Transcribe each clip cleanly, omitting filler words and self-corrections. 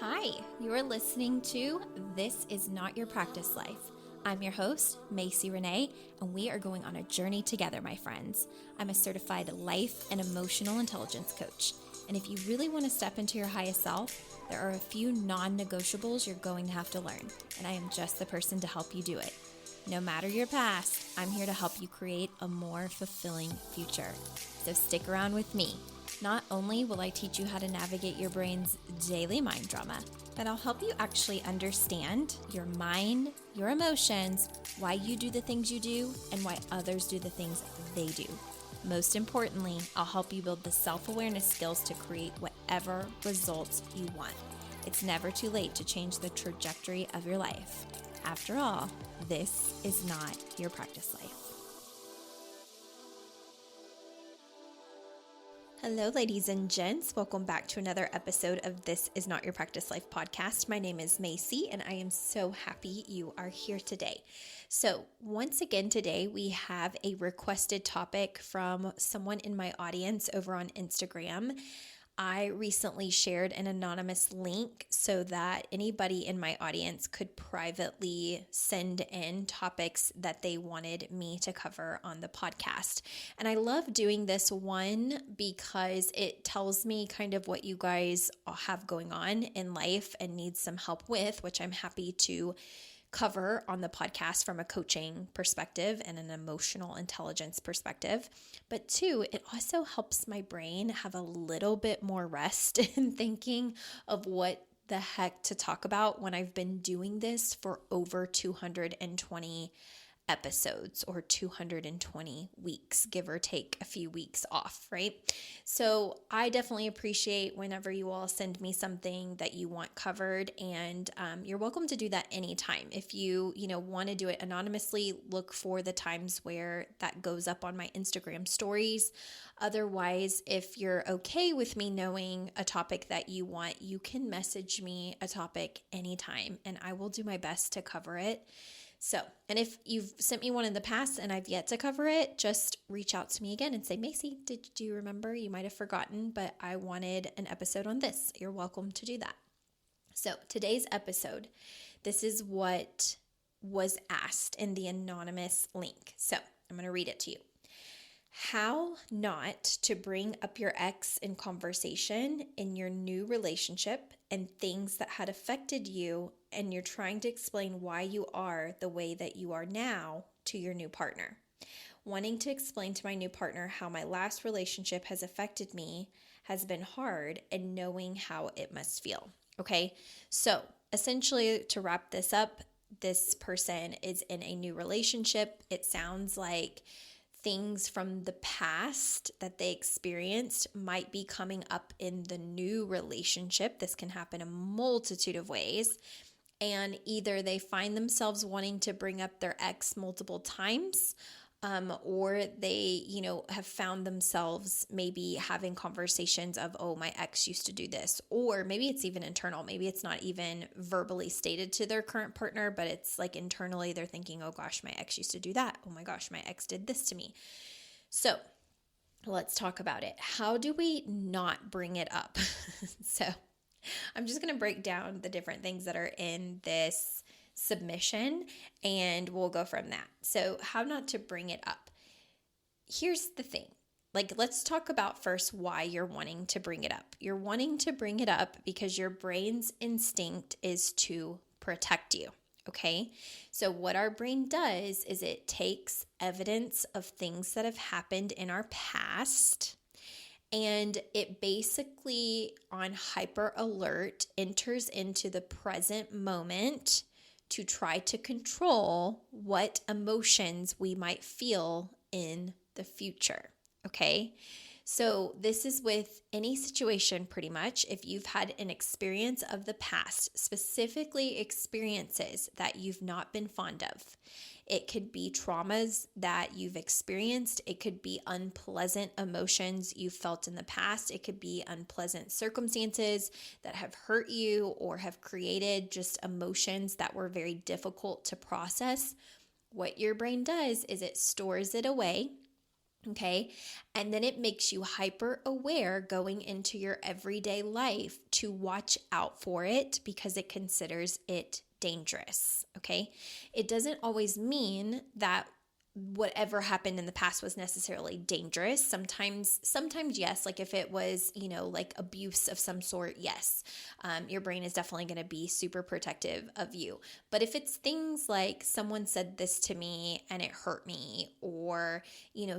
Hi, you're listening to This Is Not Your Practice Life. I'm your host, Macy Renee, and we are going on a journey together, my friends. I'm a certified life and emotional intelligence coach. And if you really want to step into your highest self, there are a few non-negotiables you're going to have to learn, and I am just the person to help you do it. No matter your past, I'm here to help you create a more fulfilling future. So stick around with me. Not only will I teach you how to navigate your brain's daily mind drama, but I'll help you actually understand your mind, your emotions, why you do the things you do, and why others do the things they do. Most importantly, I'll help you build the self-awareness skills to create whatever results you want. It's never too late to change the trajectory of your life. After all, this is not your practice life. Hello, ladies and gents. Welcome back to another episode of This Is Not Your Practice Life podcast. My name is Macy, and I am so happy you are here today. So once again, today we have a requested topic from someone in my audience over on Instagram. I recently shared an anonymous link so that anybody in my audience could privately send in topics that they wanted me to cover on the podcast. And I love doing this one because it tells me kind of what you guys have going on in life and need some help with, which I'm happy to cover on the podcast from a coaching perspective and an emotional intelligence perspective. But two, it also helps my brain have a little bit more rest in thinking of what the heck to talk about when I've been doing this for over 220 episodes or 220 weeks, give or take a few weeks off, right? So I definitely appreciate whenever you all send me something that you want covered, and you're welcome to do that anytime. If you want to do it anonymously, look for the times where that goes up on my Instagram stories. Otherwise, if you're okay with me knowing a topic that you want, you can message me a topic anytime, and I will do my best to cover it. So, and if you've sent me one in the past and I've yet to cover it, just reach out to me again and say, Macy, do you remember? You might have forgotten, but I wanted an episode on this. You're welcome to do that. So today's episode, this is what was asked in the anonymous link. So I'm going to read it to you. How not to bring up your ex in conversation in your new relationship and things that had affected you, and you're trying to explain why you are the way that you are now to your new partner. Wanting to explain to my new partner how my last relationship has affected me has been hard, and knowing how it must feel. Okay, so essentially, to wrap this up, this person is in a new relationship. It sounds like things from the past that they experienced might be coming up in the new relationship. This can happen a multitude of ways. And either they find themselves wanting to bring up their ex multiple times, or they, have found themselves maybe having conversations of, oh, my ex used to do this, or maybe it's even internal. Maybe it's not even verbally stated to their current partner, but it's like internally they're thinking, oh gosh, my ex used to do that. Oh my gosh, my ex did this to me. So let's talk about it. How do we not bring it up? So I'm just going to break down the different things that are in this submission, and we'll go from that. So how not to bring it up. Here's the thing. Let's talk about first why you're wanting to bring it up. You're wanting to bring it up because your brain's instinct is to protect you. Okay? So what our brain does is it takes evidence of things that have happened in our past, and it basically, on hyper alert, enters into the present moment to try to control what emotions we might feel in the future. Okay? So this is with any situation pretty much. If you've had an experience of the past, specifically experiences that you've not been fond of, it could be traumas that you've experienced. It could be unpleasant emotions you've felt in the past. It could be unpleasant circumstances that have hurt you or have created just emotions that were very difficult to process. What your brain does is it stores it away, Okay. And then it makes you hyper aware going into your everyday life to watch out for it because it considers it dangerous. Okay. It doesn't always mean that whatever happened in the past was necessarily dangerous. Sometimes yes, like if it was, like abuse of some sort, yes, your brain is definitely going to be super protective of you. But if it's things like someone said this to me and it hurt me, or,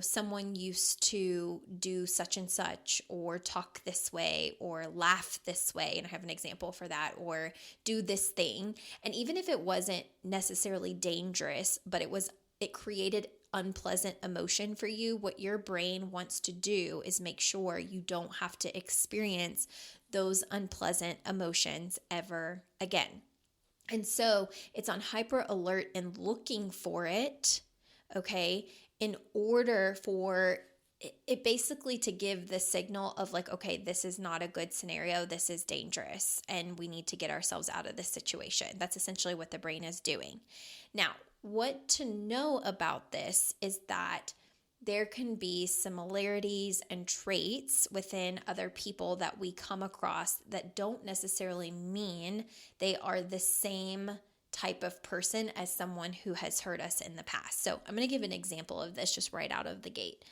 someone used to do such and such, or talk this way, or laugh this way, and I have an example for that, or do this thing. And even if it wasn't necessarily dangerous, but it created unpleasant emotion for you, what your brain wants to do is make sure you don't have to experience those unpleasant emotions ever again. And so it's on hyper alert and looking for it, okay, in order for it basically to give the signal of like, okay, this is not a good scenario. This is dangerous and we need to get ourselves out of this situation. That's essentially what the brain is doing. Now, what to know about this is that there can be similarities and traits within other people that we come across that don't necessarily mean they are the same type of person as someone who has hurt us in the past. So I'm going to give an example of this just right out of the gate.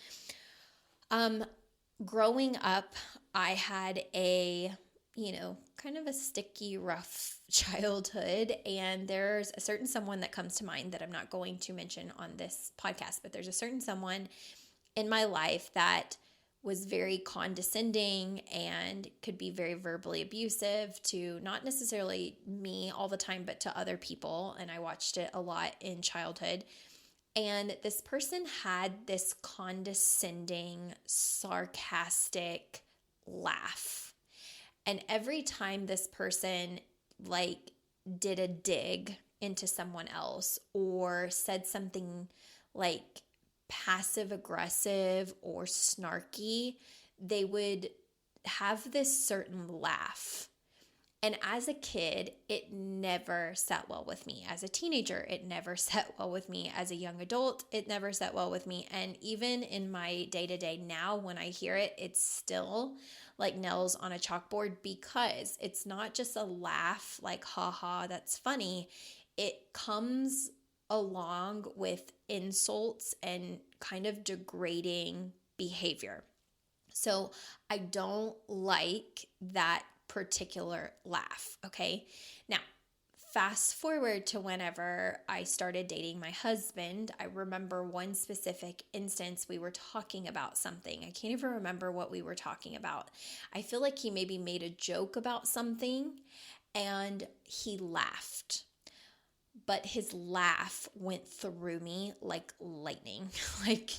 Growing up, I had a kind of a sticky, rough childhood. And there's a certain someone that comes to mind that I'm not going to mention on this podcast, but there's a certain someone in my life that was very condescending and could be very verbally abusive to not necessarily me all the time, but to other people. And I watched it a lot in childhood. And this person had this condescending, sarcastic laugh. And every time this person did a dig into someone else or said something like passive aggressive or snarky, they would have this certain laugh. And as a kid, it never sat well with me. As a teenager, it never sat well with me. As a young adult, it never sat well with me. And even in my day-to-day now, when I hear it, it's still like nails on a chalkboard because it's not just a laugh like, haha, that's funny. It comes along with insults and kind of degrading behavior. So I don't like that particular laugh, okay? Now, fast forward to whenever I started dating my husband. I remember one specific instance we were talking about something. I can't even remember what we were talking about. I feel like he maybe made a joke about something and he laughed. But his laugh went through me like lightning. Like,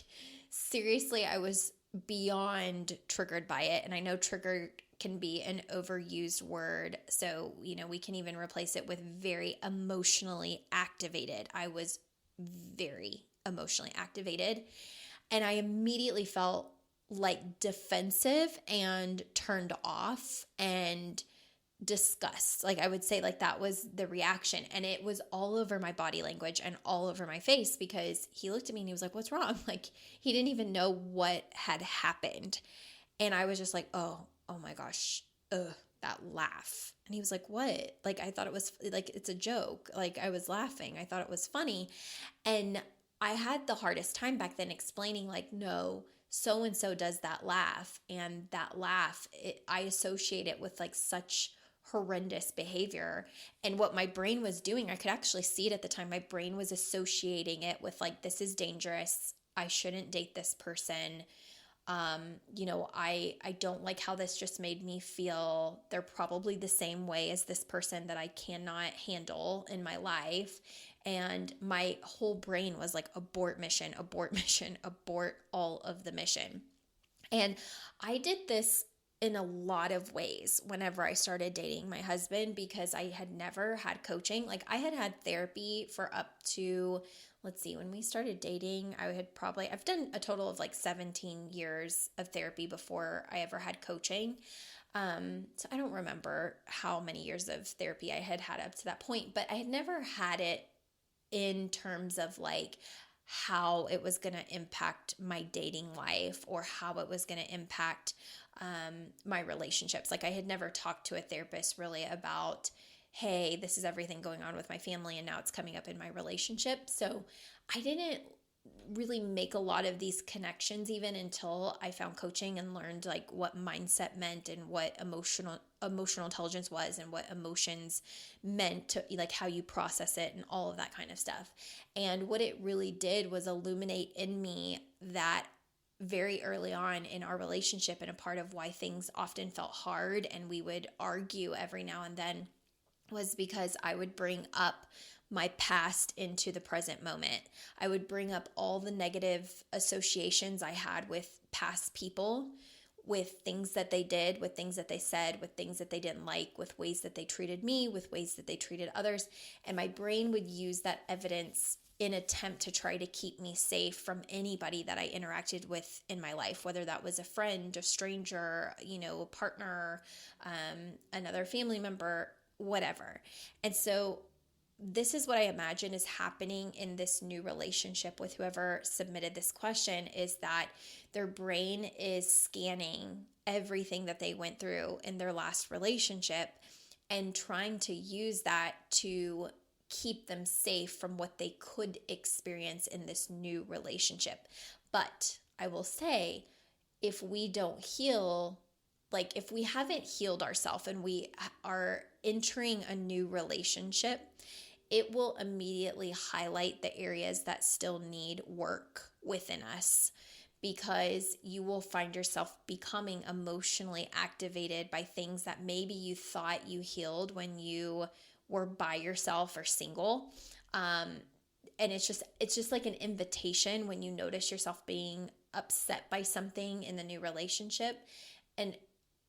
seriously, I was beyond triggered by it. And I know triggered can be an overused word. So, we can even replace it with very emotionally activated. I was very emotionally activated. And I immediately felt like defensive and turned off and disgust. Like I would say like that was the reaction, and it was all over my body language and all over my face because he looked at me and he was like, "What's wrong?" Like he didn't even know what had happened. And I was just like, oh my gosh, that laugh. And he was like, "What?" Like I thought it was like, it's a joke. Like I was laughing. I thought it was funny. And I had the hardest time back then explaining like, no, so and so does that laugh, and that laugh, I associate it with like such horrendous behavior. And what my brain was doing, I could actually see it at the time. My brain was associating it with like, this is dangerous. I shouldn't date this person. I don't like how this just made me feel. They're probably the same way as this person that I cannot handle in my life. And my whole brain was like, abort mission, abort all of the mission. And I did this in a lot of ways whenever I started dating my husband because I had never had coaching. Like I had therapy for up to, let's see, when we started dating, I've done a total of like 17 years of therapy before I ever had coaching. So I don't remember how many years of therapy I had up to that point, but I had never had it in terms of like how it was going to impact my dating life or how it was going to impact my relationships. Like I had never talked to a therapist really about, hey, this is everything going on with my family and now it's coming up in my relationship. So I didn't really make a lot of these connections even until I found coaching and learned like what mindset meant and what emotional intelligence was and what emotions meant, to like how you process it and all of that kind of stuff. And what it really did was illuminate in me that very early on in our relationship, and a part of why things often felt hard and we would argue every now and then, was because I would bring up my past into the present moment. I would bring up all the negative associations I had with past people, with things that they did, with things that they said, with things that they didn't like, with ways that they treated me, with ways that they treated others. And my brain would use that evidence in attempt to try to keep me safe from anybody that I interacted with in my life, whether that was a friend, a stranger, a partner, another family member, whatever. And so this is what I imagine is happening in this new relationship with whoever submitted this question, is that their brain is scanning everything that they went through in their last relationship and trying to use that to keep them safe from what they could experience in this new relationship. But I will say, if we don't heal, like if we haven't healed ourselves and we are entering a new relationship, it will immediately highlight the areas that still need work within us, because you will find yourself becoming emotionally activated by things that maybe you thought you healed when you were by yourself or single. And it's just like an invitation when you notice yourself being upset by something in the new relationship, and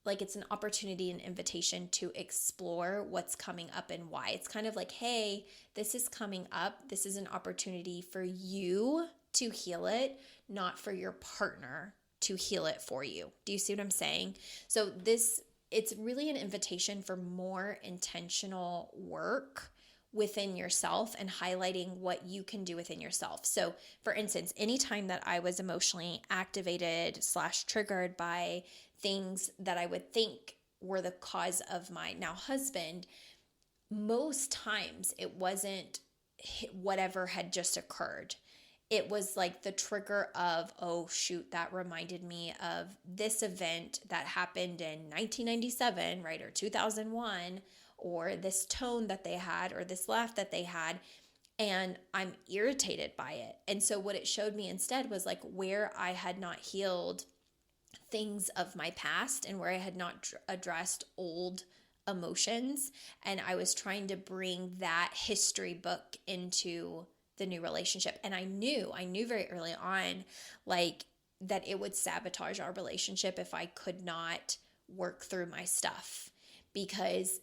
like it's an opportunity, an invitation to explore what's coming up and why. It's kind of like, hey, this is coming up. This is an opportunity for you to heal it, not for your partner to heal it for you. Do you see what I'm saying? So it's really an invitation for more intentional work within yourself and highlighting what you can do within yourself. So for instance, anytime that I was emotionally activated / triggered by things that I would think were the cause of my now husband, most times it wasn't whatever had just occurred. It was like the trigger of, oh shoot, that reminded me of this event that happened in 1997, right? Or 2001, or this tone that they had, or this laugh that they had. And I'm irritated by it. And so what it showed me instead was like where I had not healed things of my past and where I had not addressed old emotions. And I was trying to bring that history book into the new relationship. And I knew very early on, like, that it would sabotage our relationship if I could not work through my stuff, because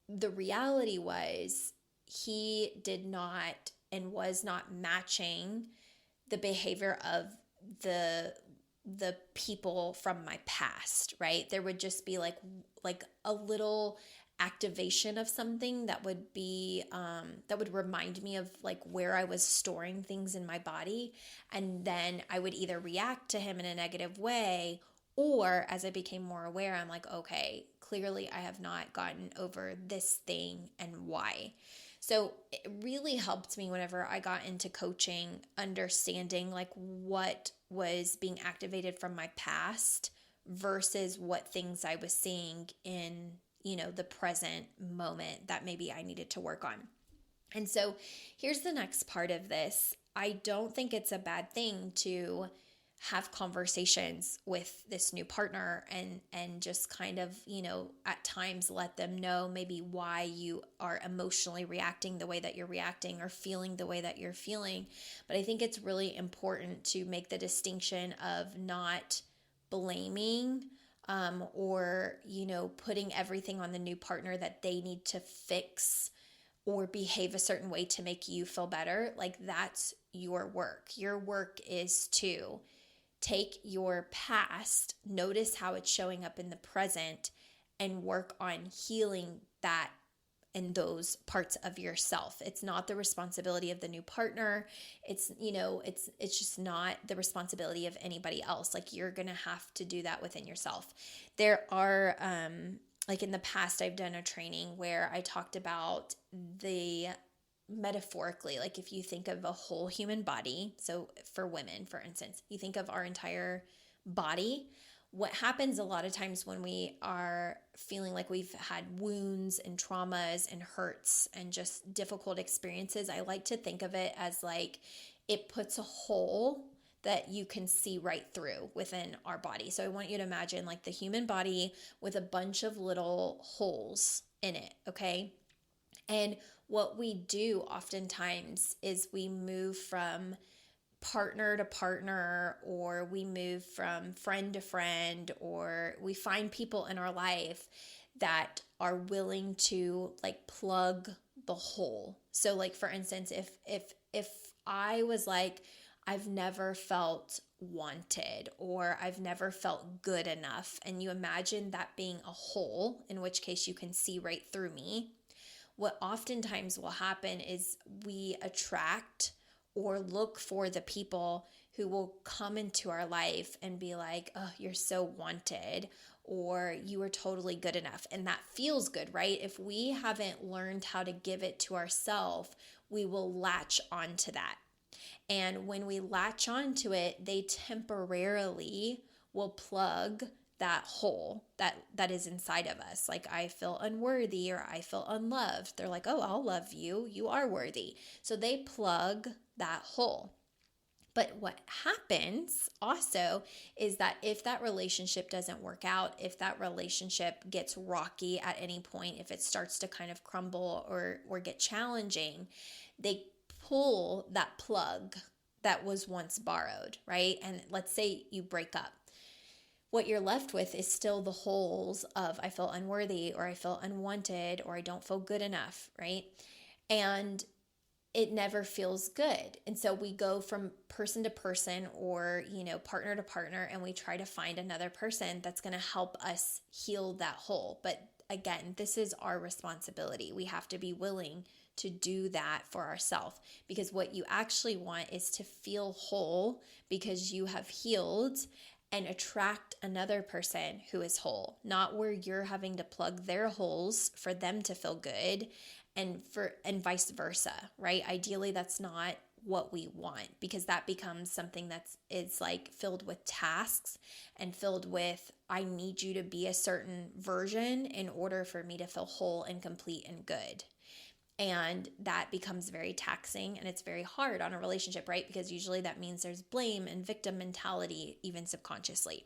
the reality was he did not and was not matching the behavior of the people from my past, right? There would just be like a little activation of something that would be that would remind me of like where I was storing things in my body, and then I would either react to him in a negative way, or as I became more aware, I'm like, okay, clearly I have not gotten over this thing and why. So it really helped me whenever I got into coaching, understanding like what was being activated from my past versus what things I was seeing in, the present moment that maybe I needed to work on. And so here's the next part of this. I don't think it's a bad thing to have conversations with this new partner and just kind of, at times let them know maybe why you are emotionally reacting the way that you're reacting or feeling the way that you're feeling. But I think it's really important to make the distinction of not blaming or, putting everything on the new partner that they need to fix or behave a certain way to make you feel better. Like, that's your work. Your work is to take your past, notice how it's showing up in the present, and work on healing that in those parts of yourself. It's not the responsibility of the new partner. It's, it's just not the responsibility of anybody else. Like, you're going to have to do that within yourself. There are, like in the past, I've done a training where I talked about the metaphorically, like if you think of a whole human body, so for women, for instance, you think of our entire body. What happens a lot of times when we are feeling like we've had wounds and traumas and hurts and just difficult experiences, I like to think of it as like it puts a hole that you can see right through within our body. So I want you to imagine like the human body with a bunch of little holes in it, okay? And what we do oftentimes is we move from partner to partner, or we move from friend to friend, or we find people in our life that are willing to like plug the hole. So like, for instance, if I was like, I've never felt wanted, or I've never felt good enough, and you imagine that being a hole, in which case you can see right through me, what oftentimes will happen is we attract or look for the people who will come into our life and be like, oh, you're so wanted, or you are totally good enough. And that feels good, right? If we haven't learned how to give it to ourselves, we will latch onto that. And when we latch onto it, they temporarily will plug that hole that is inside of us. Like, I feel unworthy, or I feel unloved. They're like, oh, I'll love you. You are worthy. So they plug that hole. But what happens also is that if that relationship doesn't work out, if that relationship gets rocky at any point, if it starts to kind of crumble or get challenging, they pull that plug that was once borrowed, right? And let's say you break up. What you're left with is still the holes of I feel unworthy, or I feel unwanted, or I don't feel good enough, right? And it never feels good. And so we go from person to person, or, partner to partner, and we try to find another person that's going to help us heal that hole. But again, this is our responsibility. We have to be willing to do that for ourselves, because what you actually want is to feel whole because you have healed, and attract another person who is whole, not where you're having to plug their holes for them to feel good, and vice versa, right? Ideally, that's not what we want, because that becomes something it's like filled with tasks and filled with, I need you to be a certain version in order for me to feel whole and complete and good. And that becomes very taxing, and it's very hard on a relationship, right? Because usually that means there's blame and victim mentality, even subconsciously.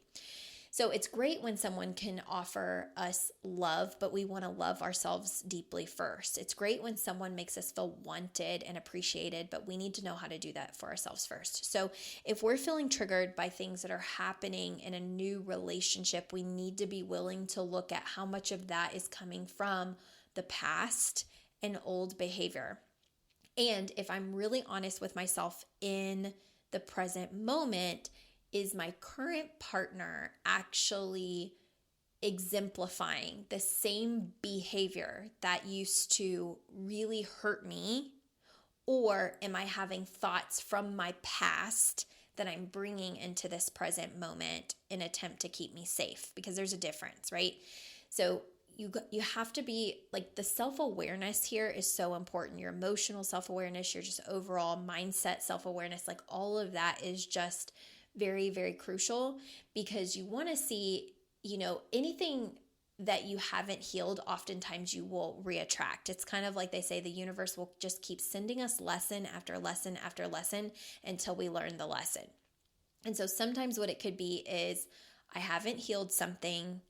So it's great when someone can offer us love, but we want to love ourselves deeply first. It's great when someone makes us feel wanted and appreciated, but we need to know how to do that for ourselves first. So if we're feeling triggered by things that are happening in a new relationship, we need to be willing to look at how much of that is coming from the past and old behavior. And if I'm really honest with myself in the present moment, is my current partner actually exemplifying the same behavior that used to really hurt me? Or am I having thoughts from my past that I'm bringing into this present moment in an attempt to keep me safe? Because there's a difference, right? So you have to be like, the self-awareness here is so important. Your emotional self-awareness, your just overall mindset self-awareness, like all of that is just very, very crucial, because you want to see, anything that you haven't healed, oftentimes you will reattract. It's kind of like they say the universe will just keep sending us lesson after lesson after lesson until we learn the lesson. And so sometimes what it could be is, I haven't healed something,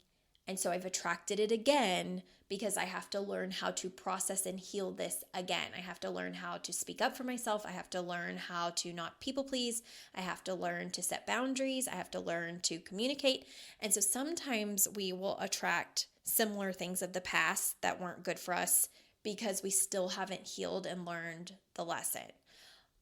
and so I've attracted it again, because I have to learn how to process and heal this again. I have to learn how to speak up for myself. I have to learn how to not people please. I have to learn to set boundaries. I have to learn to communicate. And so sometimes we will attract similar things of the past that weren't good for us, because we still haven't healed and learned the lesson.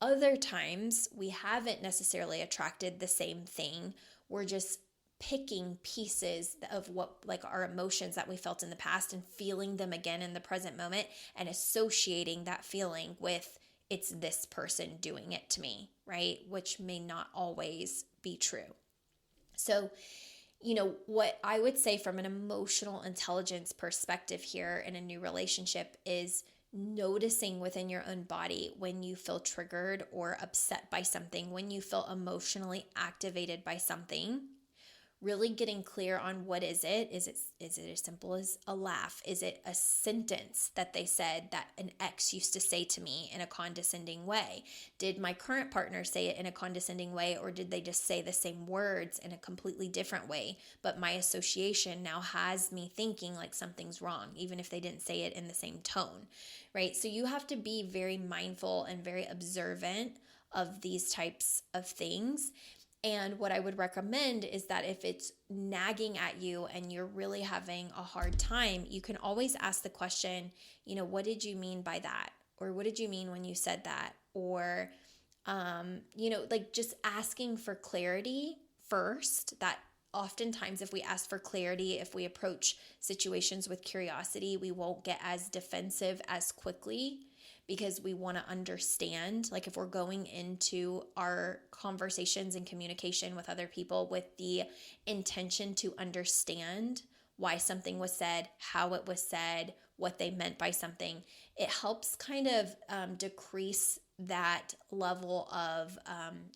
Other times we haven't necessarily attracted the same thing. We're just picking pieces of what, like, our emotions that we felt in the past and feeling them again in the present moment and associating that feeling with it's this person doing it to me, right? Which may not always be true. So, what I would say from an emotional intelligence perspective here in a new relationship is noticing within your own body when you feel triggered or upset by something, when you feel emotionally activated by something. Really getting clear on what is it? Is it as simple as a laugh? Is it a sentence that they said that an ex used to say to me in a condescending way? Did my current partner say it in a condescending way, or did they just say the same words in a completely different way? But my association now has me thinking like something's wrong, even if they didn't say it in the same tone, right? So you have to be very mindful and very observant of these types of things. And what I would recommend is that if it's nagging at you and you're really having a hard time, you can always ask the question, what did you mean by that? Or what did you mean when you said that? Or, like just asking for clarity first. That oftentimes if we ask for clarity, if we approach situations with curiosity, we won't get as defensive as quickly, because we want to understand. Like if we're going into our conversations and communication with other people with the intention to understand why something was said, how it was said, what they meant by something, it helps kind of decrease that level of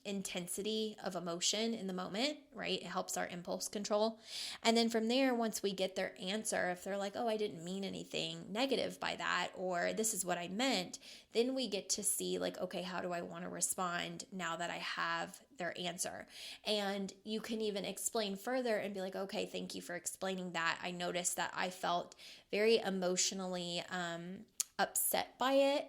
intensity of emotion in the moment, right? It helps our impulse control. And then from there, once we get their answer, if they're like, oh, I didn't mean anything negative by that, or this is what I meant, then we get to see like, okay, how do I want to respond now that I have their answer? And you can even explain further and be like, okay, thank you for explaining that. I noticed that I felt very emotionally upset by it.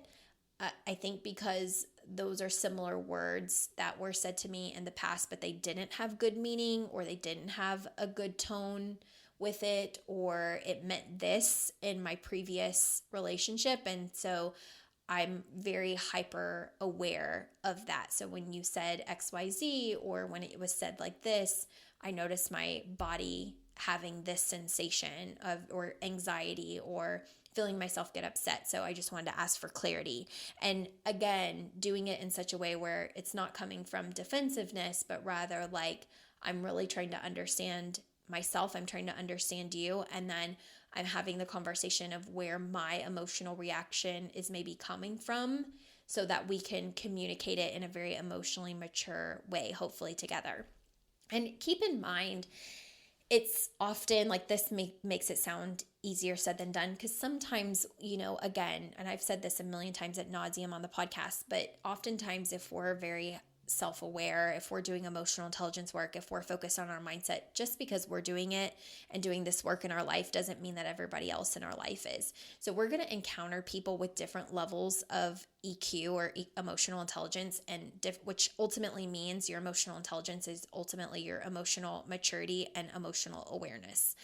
I think because those are similar words that were said to me in the past, but they didn't have good meaning, or they didn't have a good tone with it, or it meant this in my previous relationship. And so I'm very hyper aware of that. So when you said XYZ, or when it was said like this, I noticed my body having this sensation of, or anxiety, or feeling myself get upset. So I just wanted to ask for clarity. And again, doing it in such a way where it's not coming from defensiveness, but rather like, I'm really trying to understand myself. I'm trying to understand you. And then I'm having the conversation of where my emotional reaction is maybe coming from, so that we can communicate it in a very emotionally mature way, hopefully together. And keep in mind, it's often like this makes it sound easier said than done, because sometimes, again, and I've said this a million times ad nauseum on the podcast, but oftentimes if we're very self-aware, if we're doing emotional intelligence work, if we're focused on our mindset, just because we're doing it and doing this work in our life doesn't mean that everybody else in our life is. So we're going to encounter people with different levels of EQ, or emotional intelligence, and which ultimately means your emotional intelligence is ultimately your emotional maturity and emotional awareness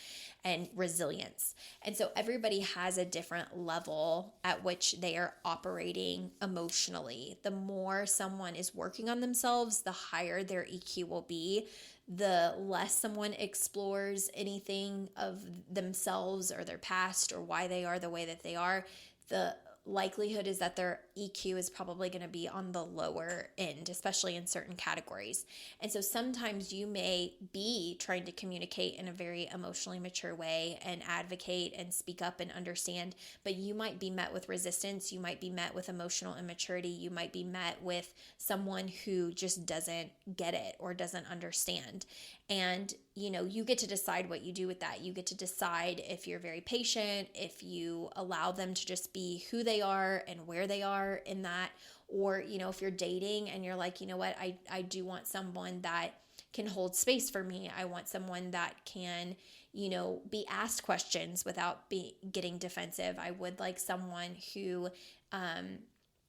and resilience. And so everybody has a different level at which they are operating emotionally. The more someone is working on themselves, the higher their EQ will be. The less someone explores anything of themselves or their past or why they are the way that they are, the likelihood is that their EQ is probably going to be on the lower end, especially in certain categories. And so sometimes you may be trying to communicate in a very emotionally mature way and advocate and speak up and understand, but you might be met with resistance. You might be met with emotional immaturity. You might be met with someone who just doesn't get it or doesn't understand. And, you get to decide what you do with that. You get to decide if you're very patient, if you allow them to just be who they are and where they are in that, or, if you're dating and you're like, you know what, I do want someone that can hold space for me. I want someone that can, be asked questions without getting defensive. I would like someone who,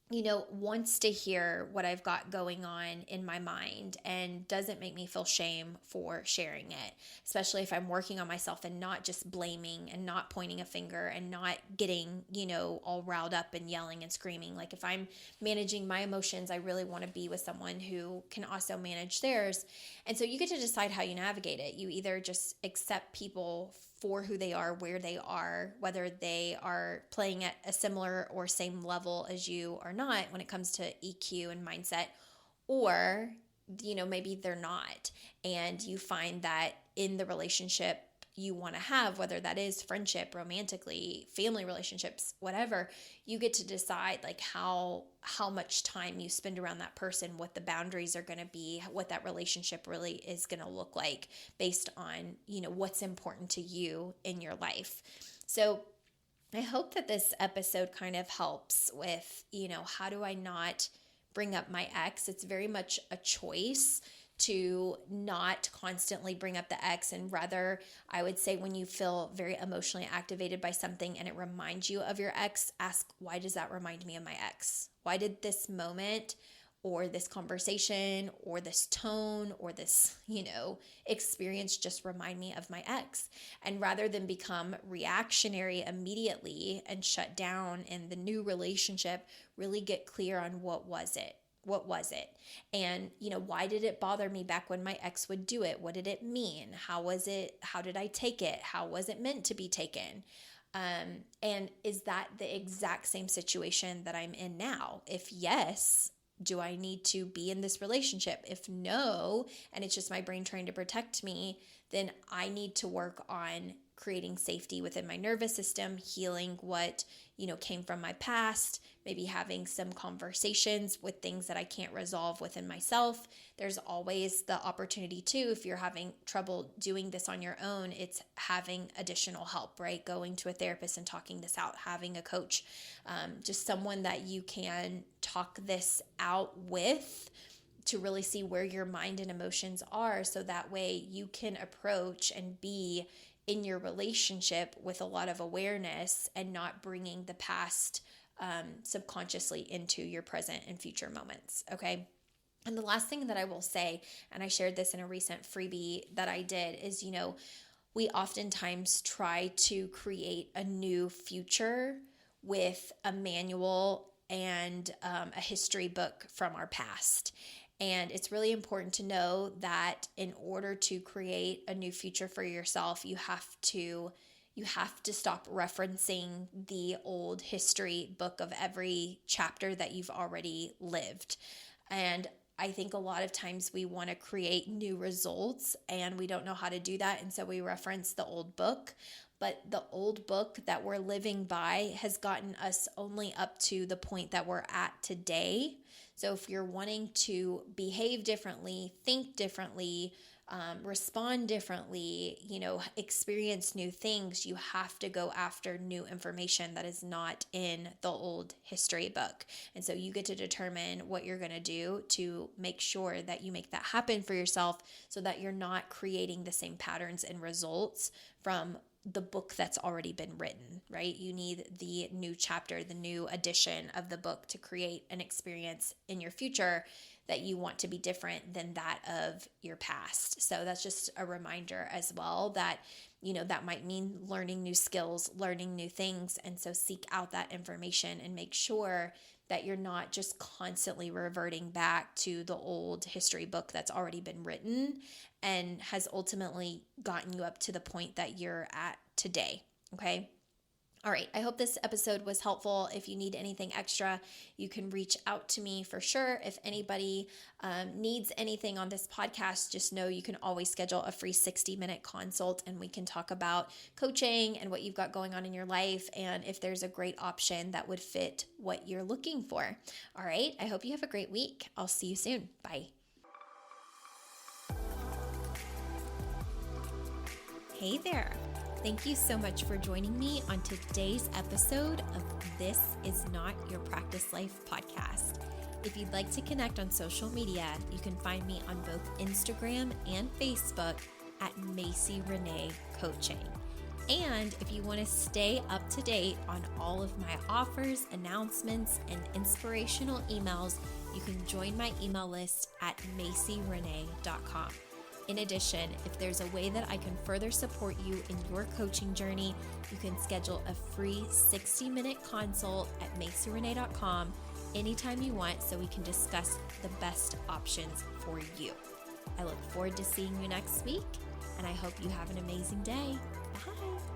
wants to hear what I've got going on in my mind and doesn't make me feel shame for sharing it, especially if I'm working on myself and not just blaming and not pointing a finger and not getting, all riled up and yelling and screaming. Like if I'm managing my emotions, I really want to be with someone who can also manage theirs. And so you get to decide how you navigate it. You either just accept people for who they are, where they are, whether they are playing at a similar or same level as you or not when it comes to EQ and mindset, or, maybe they're not. And you find that in the relationship you want to have, whether that is friendship, romantically, family relationships, whatever, you get to decide like how much time you spend around that person, what the boundaries are going to be, what that relationship really is going to look like based on, what's important to you in your life. So I hope that this episode kind of helps with, how do I not bring up my ex? It's very much a choice to not constantly bring up the ex, and rather, I would say when you feel very emotionally activated by something and it reminds you of your ex, ask, why does that remind me of my ex? Why did this moment or this conversation or this tone or this, experience just remind me of my ex? And rather than become reactionary immediately and shut down in the new relationship, really get clear on what was it? What was it? And, why did it bother me back when my ex would do it? What did it mean? How was it? How did I take it? How was it meant to be taken? And is that the exact same situation that I'm in now? If yes, do I need to be in this relationship? If no, and it's just my brain trying to protect me, then I need to work on creating safety within my nervous system, healing what, came from my past, maybe having some conversations with things that I can't resolve within myself. There's always the opportunity too, if you're having trouble doing this on your own, it's having additional help, right? Going to a therapist and talking this out, having a coach, just someone that you can talk this out with to really see where your mind and emotions are, so that way you can approach and be in your relationship with a lot of awareness and not bringing the past subconsciously into your present and future moments, okay? And the last thing that I will say, and I shared this in a recent freebie that I did, is, we oftentimes try to create a new future with a manual and a history book from our past. And it's really important to know that in order to create a new future for yourself, you have to stop referencing the old history book of every chapter that you've already lived. And I think a lot of times we want to create new results and we don't know how to do that. And so we reference the old book. But the old book that we're living by has gotten us only up to the point that we're at today. So if you're wanting to behave differently, think differently, respond differently, experience new things, you have to go after new information that is not in the old history book. And so you get to determine what you're going to do to make sure that you make that happen for yourself, so that you're not creating the same patterns and results from the book that's already been written, right? You need the new chapter, the new edition of the book to create an experience in your future that you want to be different than that of your past. So that's just a reminder as well that, that might mean learning new skills, learning new things. And so seek out that information and make sure that you're not just constantly reverting back to the old history book that's already been written and has ultimately gotten you up to the point that you're at today. Okay. All right. I hope this episode was helpful. If you need anything extra, you can reach out to me for sure. If anybody needs anything on this podcast, just know you can always schedule a free 60-minute consult and we can talk about coaching and what you've got going on in your life and if there's a great option that would fit what you're looking for. All right. I hope you have a great week. I'll see you soon. Bye. Hey there. Thank you so much for joining me on today's episode of This Is Not Your Practice Life podcast. If you'd like to connect on social media, you can find me on both Instagram and Facebook at Macy Renee Coaching. And if you want to stay up to date on all of my offers, announcements, and inspirational emails, you can join my email list at MacyRenee.com. In addition, if there's a way that I can further support you in your coaching journey, you can schedule a free 60-minute consult at MacyRenee.com anytime you want so we can discuss the best options for you. I look forward to seeing you next week, and I hope you have an amazing day. Bye.